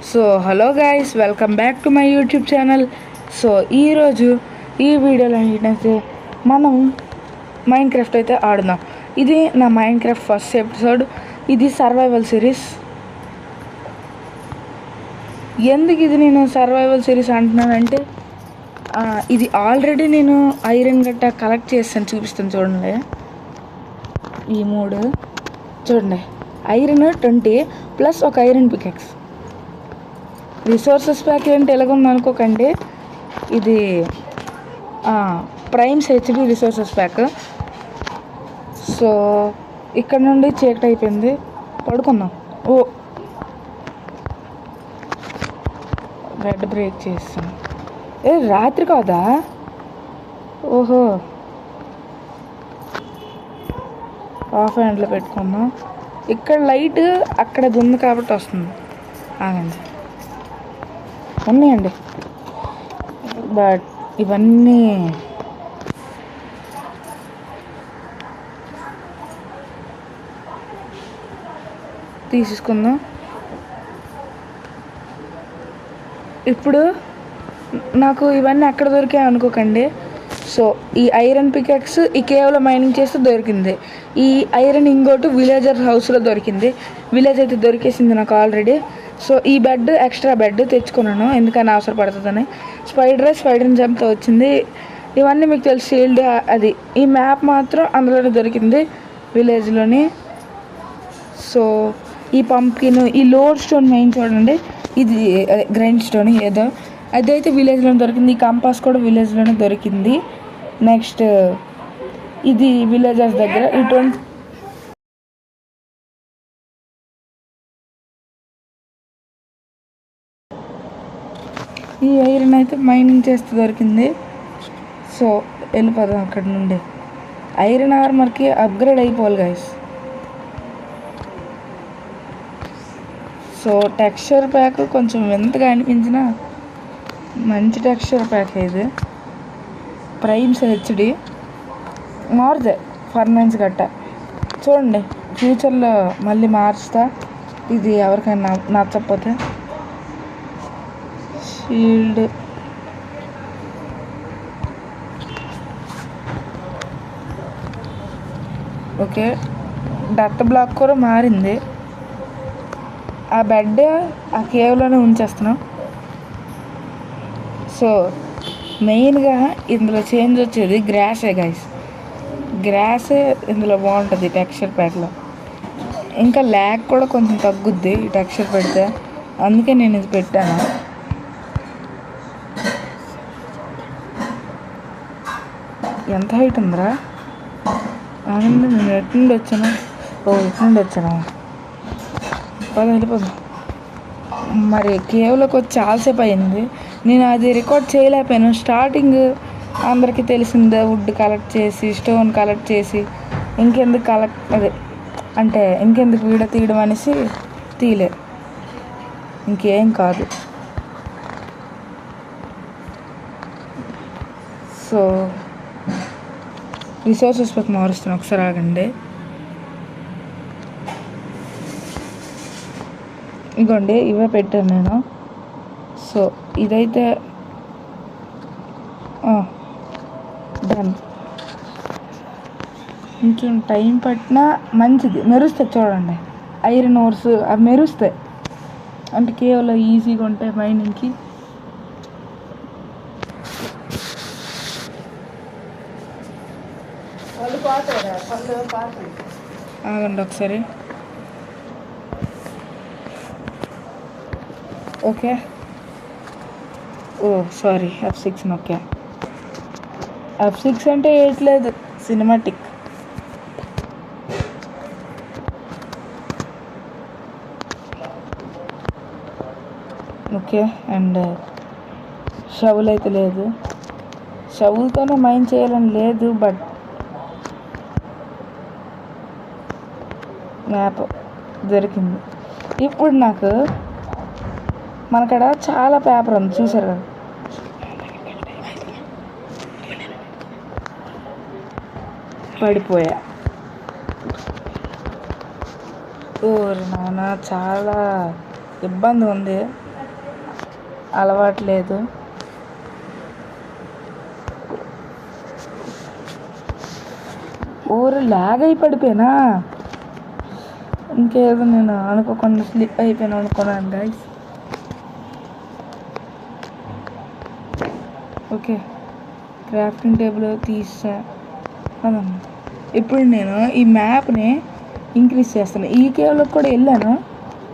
So hello guys, welcome back to my YouTube channel. So ఈరోజు ఈ వీడియోలో ఏంటంటే మనం మైండ్ క్రాఫ్ట్ అయితే ఆడుదాం. ఇది నా మైండ్ క్రాఫ్ట్ ఫస్ట్ ఎపిసోడ్. ఇది సర్వైవల్ సిరీస్. ఎందుకు ఇది నేను సర్వైవల్ సిరీస్ అంటున్నానంటే ఇది ఆల్రెడీ నేను ఐరన్ గట్ట కలెక్ట్ చేస్తాను, చూపిస్తాను చూడండి. ఈ మూడు చూడండి, ఐరన్ 20 ప్లస్ ఒక ఐరన్ పికెక్స్. రిసోర్సెస్ ప్యాక్ ఏంటి ఎలాగుంది అనుకోకండి, ఇది primes HP resources pack. So ఇక్కడ నుండి చీకటి అయిపోయింది, పడుకుందాం. ఓ బెడ్ బ్రేక్ చేస్తాం. రాత్రి కాదా? ఓహో, ఆఫ్ హ్యాండ్లో పెట్టుకుందాం. ఇక్కడ లైట్ అక్కడది ఉంది కాబట్టి వస్తుంది. ఆగండి, ఉన్నాయండి, బట్ ఇవన్నీ తీసుకుందాం. ఇప్పుడు నాకు ఇవన్నీ ఎక్కడ దొరికాయి అనుకోకండి. సో ఈ ఐరన్ పికెక్స్ ఈ కేవలం మైనింగ్ చేస్తే దొరికింది. ఈ ఐరన్ ఇంకోటి విలేజర్ హౌస్లో దొరికింది. విలేజ్ అయితే దొరికేసింది నాకు ఆల్రెడీ. సో ఈ బెడ్ ఎక్స్ట్రా బెడ్ తెచ్చుకున్నాను, ఎందుకని అవసరపడుతుందని. స్పైడర్ని చంపుతూ వచ్చింది. ఇవన్నీ మీకు తెలుసు, షీల్డ్ అది. ఈ మ్యాప్ మాత్రం అందులోనే దొరికింది, విలేజ్లోని. సో ఈ పంప్కిన్, ఈ లోడ్ స్టోన్ మెయిన్ చూడండి, ఇది గ్రైండ్ స్టోన్ ఏదో అదైతే విలేజ్లోనే దొరికింది. ఈ కంపాస్ కూడా విలేజ్లోనే దొరికింది. నెక్స్ట్ ఇది విలేజర్స్ దగ్గర ఈ ఐరన్ అయితే మైనింగ్ చేస్తే దొరికింది. సో వెళ్ళిపోదాం అక్కడ నుండి. ఐరన్ ఆర్మర్కి అప్గ్రేడ్ అయిపోవాలి గైస్. సో టెక్స్చర్ ప్యాక్ కొంచెం వింతగా అనిపించిన మంచి టెక్స్చర్ ప్యాక్. ఇది ప్రైమ్స్ హెచ్డి మారుతాయి ఫర్నైన్స్ గట్ట. చూడండి, ఫ్యూచర్లో మళ్ళీ మార్చుతా, ఇది ఎవరికైనా నచ్చకపోతే. షీల్డ్ ఓకే, డట్ బ్లాక్ కూడా మారింది. ఆ బెడ్ ఆ కేవ్లోనే ఉంచేస్తున్నాం. సో మెయిన్గా ఇందులో చేంజ్ వచ్చేది గ్రాసే గైస్. గ్రాసే ఇందులో బాగుంటుంది టెక్స్చర్ ప్యాక్లో. ఇంకా ల్యాగ్ కూడా కొంచెం తగ్గుద్ది ఈ టెక్స్చర్ పెడితే, అందుకే నేను ఇది పెట్టాను. ఎంత హైట్ ఉందిరా? అవునండి, నేను ఎటు నుండి వచ్చాను? ఎటు నుండి వచ్చాను? వెళ్ళిపోదాం. మరి కేవ్లోకి వచ్చి చాలాసేపు అయింది, నేను అది రికార్డ్ చేయలేకపోయాను. స్టార్టింగ్ అందరికీ తెలిసిందే, వుడ్ కలెక్ట్ చేసి స్టోన్ కలెక్ట్ చేసి ఇంకెందుకు వీడియో తీయడం అనేసి తీయలే, ఇంకేం కాదు. సో రిసోర్సెస్ పక్క మారుస్తున్నాను, ఒకసారి ఆగండి. ఇగోండి, ఇవే పెట్టాను నేను. సో ఇదైతే డన్. కొంచెం టైం పట్టినా మంచిది, మెరుస్తాయి చూడండి. ఐరన్ ఓర్స్ అవి మెరుస్తాయి, అంటే కేవలం ఈజీగా ఉంటాయి మైనింగ్కి. ఆగండి ఒకసారి. Okay, sorry, F6 okay. F6 అంటే వేయట్లేదు, సినిమాటిక్. ఓకే, అండ్ షవుల్ అయితే లేదు. షవుల్తోనే మైన్ చేయాలని లేదు, బట్ మ్యాప్ దొరికింది. ఇప్పుడు నాకు మనకడ చాలా పేపర్ ఉంది, చూసారు కదా. పడిపోయా. ఓరి నాన్న, చాలా ఇబ్బంది ఉంది. అలవాట్లేదు. ఓరు లాగ్ అయి పడిపోయినా, ఇంకేదో నేను అనుకోకుండా స్లిప్ అయిపోయాను అనుకున్నాను గైస్. ఓకే, క్రాఫ్టింగ్ టేబుల్ తీసా కదమ్మా. ఇప్పుడు నేను ఈ మ్యాప్ని ఇంక్రీజ్ చేస్తాను. ఈ కేవ్లోకి కూడా వెళ్ళాను.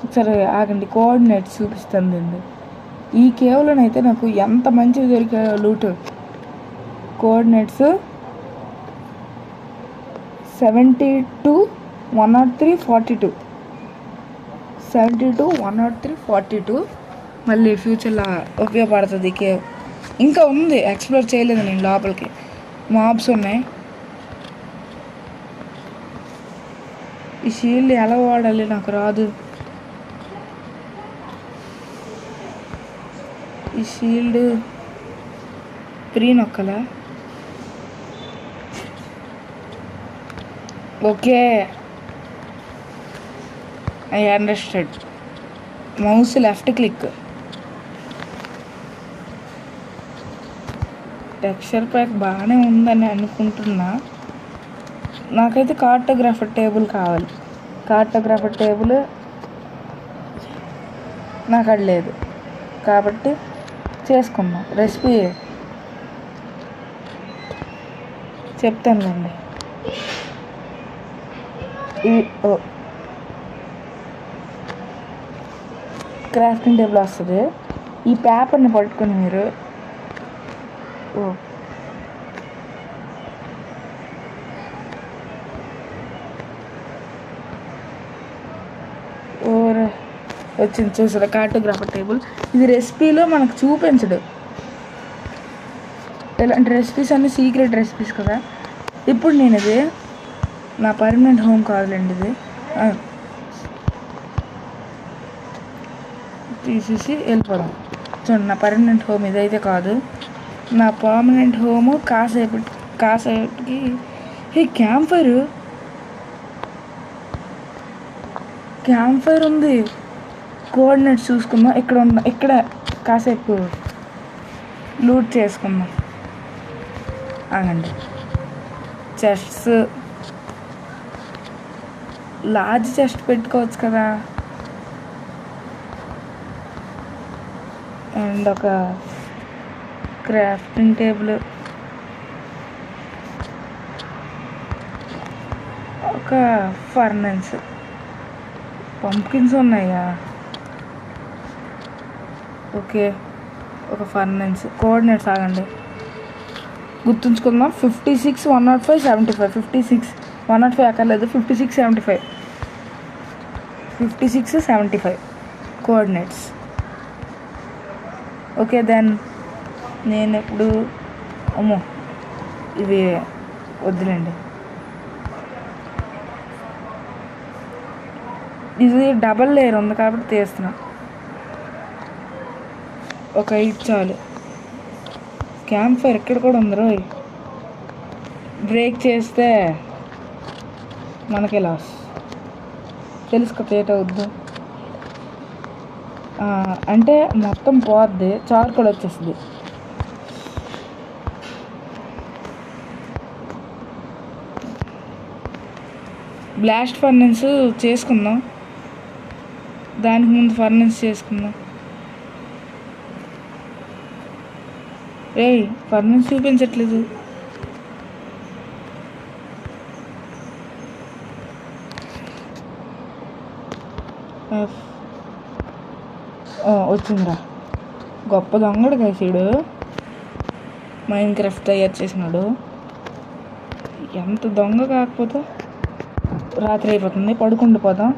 ఒకసారి ఆగండి, కోఆర్డినేట్స్ చూపిస్తుంది అండి. ఈ కేవ్లోనైతే నాకు ఎంత మంచిగా దొరికాయో లూట్. కోఆర్డినేట్స్ 72 103 42, 72 103 42. మళ్ళీ ఫ్యూచర్లో ఉపయోగపడుతుంది ఈ కేవ్. ఇంకా ఉంది, ఎక్స్ప్లోర్ చేయలేదు నేను. లోపలికి మాబ్స్ ఉన్నాయి. ఈ షీల్డ్ ఎలా వాడాలి నాకు రాదు. ఈ షీల్డ్ ప్రీ నొక్కలా. Okay, I understand. Mouse left click. Texture pack బాగానే ఉందని అనుకుంటున్నా. నాకైతే కార్టోగ్రాఫర్ టేబుల్ కావాలి. కార్టోగ్రాఫర్ టేబుల్ నాకు అది లేదు కాబట్టి చేసుకుందాం. రెసిపీ చెప్తానులేండి. ఇవి క్రాఫ్టింగ్ టేబుల్ వస్తుంది. ఈ పేపర్ని పట్టుకొని మీరు వచ్చింది, చూసారా కార్టోగ్రాఫర్ టేబుల్. ఇది రెసిపీలో మనకు చూపించడు. ఇలాంటి రెసిపీస్ అన్నీ సీక్రెట్ రెసిపీస్ కదా. ఇప్పుడు నేను ఇది నా పర్మనెంట్ హోమ్ కాదులేండి. ఇది తీసేసి వెళ్ళిపోదాం. చూడండి, నా పర్మనెంట్ హోమ్ ఇదైతే కాదు. నా పర్మనెంట్ హోము కాసేపటికి ఈ క్యాంప్ ఫైర్ ఉంది. కోఆర్డినేట్స్ చూసుకుందాం. ఇక్కడ కాసేపు లూట్ చేసుకుందాం. ఆగండి. చెస్ట్స్, లార్జ్ చెస్ట్ పెట్టుకోవచ్చు కదా. అండ్ ఒక క్రాఫ్టింగ్ టేబుల్, ఒక ఫర్నెన్స్. పంప్కిన్స్ ఉన్నాయా? ఓకే, ఒక ఫర్నెన్స్. కోఆర్డినేట్స్ ఆగండి, గుర్తుంచుకుందాం. 56 105 75. 56 105 అక్కర్లేదు, 56 75. 56 75 కోఆర్డినేట్స్. ఓకే, దెన్ నేను ఇప్పుడు అమ్మో ఇవి వద్దులేండి. ఇది డబల్ లేయర్ ఉంది కాబట్టి తీస్తున్నా. ఒక 8 చాలు. క్యాంప్ ఫైర్ ఇక్కడ కూడా ఉంది రోయ్. బ్రేక్ చేస్తే మనకే లాస్. తెలుసు కదా ఏటవుద్దు. అంటే మొత్తం పోద్ది, చార్కోల్ వచ్చేస్తుంది. బ్లాస్ట్ ఫర్నెన్స్ చేసుకుందాం. దానికి ముందు ఫర్నెన్స్ చేసుకుందాం. ఏయ్, ఫర్నెన్స్ చూపించట్లేదు. వచ్చిందిరా. గొప్ప దొంగడు కలిసాడు. మైండ్ క్రాఫ్ట్ తయారు చేసినాడు. ఎంత దొంగ కాకపోతే రాత్రి అయిపోతుంది, పడుకుండిపోదాం.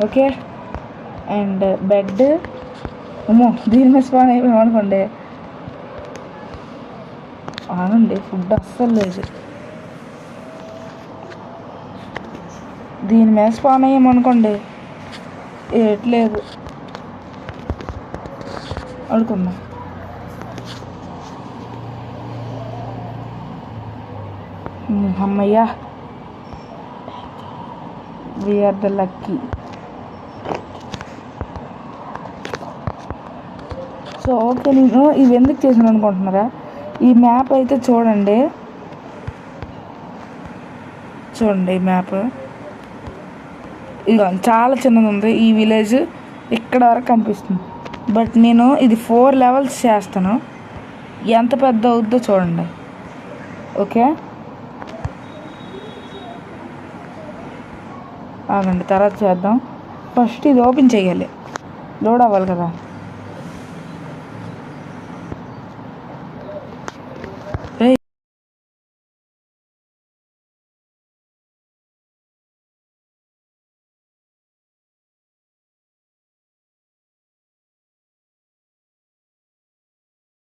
Okay, and bed. అమ్మో, దీని మీద స్పాన్ అయిపోయాం అనుకోండి. అవునండి, ఫుడ్ అస్సలు లేదు. దీని మీద స్పాన్ అయ్యామనుకోండి, ఏట్లేదు. అడుకుందాం. అమ్మయ్యా, we are the lucky. So okay, నేను ఇవి ఎందుకు చేసాను అనుకుంటున్నారా? ఈ మ్యాప్ అయితే చూడండి ఈ మ్యాప్ ఇదిగో చాలా చిన్నది ఉంది. ఈ విలేజ్ ఇక్కడ వరకు కనిపిస్తుంది. బట్ నేను ఇది 4 లెవెల్స్ చేస్తాను. ఎంత పెద్ద అవుద్దో చూడండి. ఓకే, ఆగండి, తర్వాత చేద్దాం. ఫస్ట్ ఇది ఓపెన్ చేయాలి, లోడ్ అవ్వాలి కదా.